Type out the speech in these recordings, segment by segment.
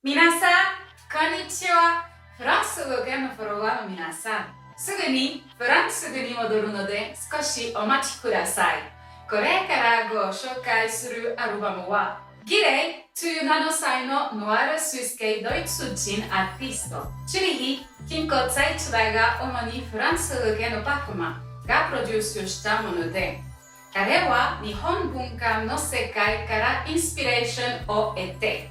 皆さん、こんにちは。フランス語圏のフォロワーの皆さん。すぐにフランス語に戻るので少しお待ちください。これからご紹介するアルバムは、ギレイという名の才能のあるスイス系ドイツ人アーティスト、チュリヒ・キンコツァイツダが主にフランス語圏のパフマンがプロデュースしたもので、彼は日本文化の世界からインスピレーションを得て、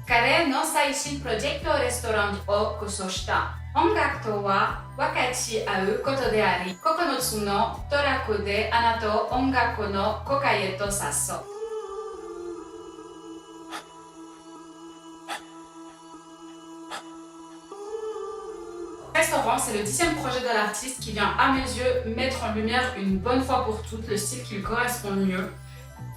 彼の最新プロジェクトレストランを構想した。音楽とは分かち合うことであり、9つのトラックであなたを音楽の世界へと誘う。Restaurant, c'est le 10e projet de l'artiste qui vient, à mes yeux, mettre en lumière une bonne fois pour toutes le style qui lui correspond le mieux,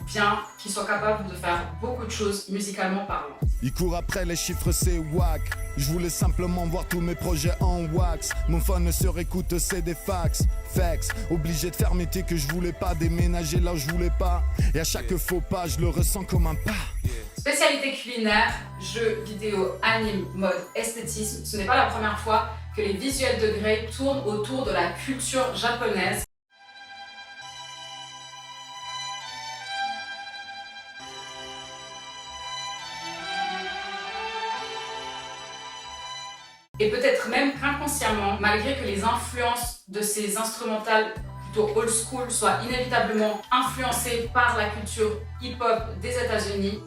bien qu'il soit capable de faire beaucoup de choses musicalement parlant. Il court après les chiffres, c'est wack. Je voulais simplement voir tous mes projets en wax. Mon phone se réécoute, c'est des fax. Fax, obligé de faire métier que je voulais pas, déménager là où je voulais pas. Et à chaque faux pas, je le ressens comme un pas. Spécialité culinaire, jeux vidéo, anime, mode, esthétisme, ce n'est pas la première fois que les visuels de Grey tournent autour de la culture japonaise. Et peut-être même qu'inconsciemment, malgré que les influences de ces instrumentales plutôt old school soient inévitablement influencées par la culture hip-hop des États-Unis,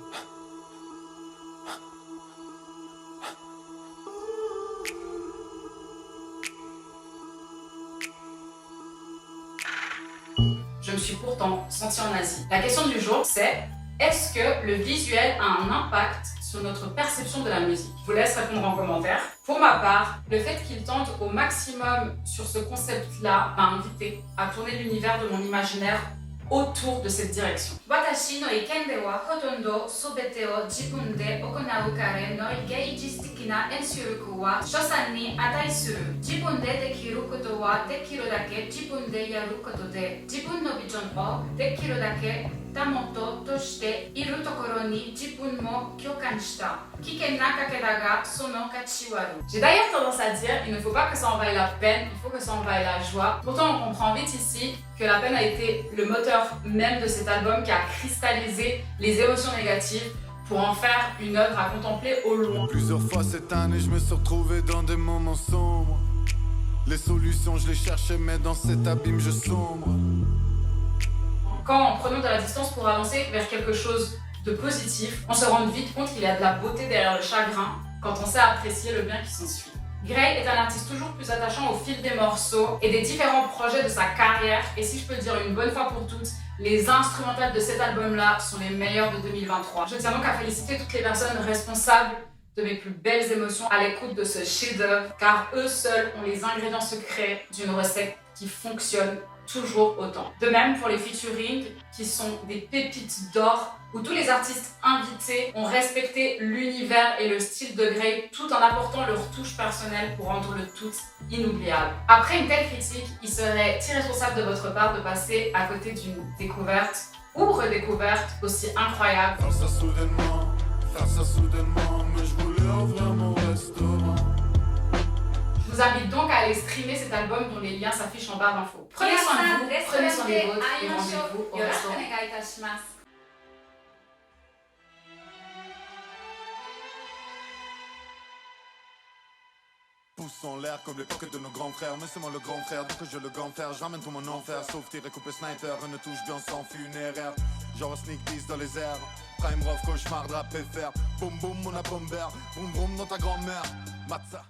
je me suis pourtant sentie en Asie. La question du jour, c'est: est-ce que le visuel a un impact sur notre perception de la musique? Je vous laisse répondre en commentaire. Pour ma part, le fait qu'il tente au maximum sur ce concept-là m'a invité à tourner l'univers de mon imaginaire autour de cette direction. Watashi no iken de wa hotondo sobete o jibun de okonau kare no geijisutiki na ensuruku wa shosan ni atai suru. Jibun de dekiru koto wa dekiru dake jibun de yaru koto de jibun no vision o dekiru dake tamoto to shite iru tokoro ni jibun mo kyokan shita. Kiken na kakeda ga sono kachi waru. J'ai d'ailleurs tendance à dire, il ne faut pas que ça envahisse la peine, il faut que ça envahisse la joie. Pourtant, on comprend vite ici que la peine a été le moteur même de cet album qui a cristallisé les émotions négatives pour en faire une œuvre à contempler au loin. Plusieurs fois cette année, je me suis retrouvé dans des moments sombres. Les solutions, je les cherchais, mais dans cet abîme, je sombre. Quand en prenant de la distance pour avancer vers quelque chose de positif, on se rend vite compte qu'il y a de la beauté derrière le chagrin quand on sait apprécier le bien qui s'ensuit. Grey est un artiste toujours plus attachant au fil des morceaux et des différents projets de sa carrière, et si je peux le dire une bonne fois pour toutes, les instrumentales de cet album-là sont les meilleures de 2023. Je tiens donc à féliciter toutes les personnes responsables de mes plus belles émotions à l'écoute de ce chef-d'œuvre, car eux seuls ont les ingrédients secrets d'une recette qui fonctionne toujours autant. De même pour les featuring qui sont des pépites d'or où tous les artistes invités ont respecté l'univers et le style de Grey tout en apportant leur touche personnelle pour rendre le tout inoubliable. Après une telle critique, il serait irresponsable de votre part de passer à côté d'une découverte ou redécouverte aussi incroyable. Faire ça soudainement, mais je voulais ouvrir mon restaurant. Je vous invite donc à aller streamer cet album dont les liens s'affichent en barre d'infos. Prenez soin de vous, prenez soin des vôtres et rendez-vous au restaurant. Pousse en l'air comme les pockets de nos grands frères. Mais c'est moi le grand frère, donc je le grand frère. Je ramène tout mon enfer, sauf tirer couper sniper. Une touche bien sans funéraire. Genre sneak beast dans les airs. Prime rough, cauchemar, drap et fer. Boum boum, mon a bomber. Boum boum dans ta grand-mère. Matza.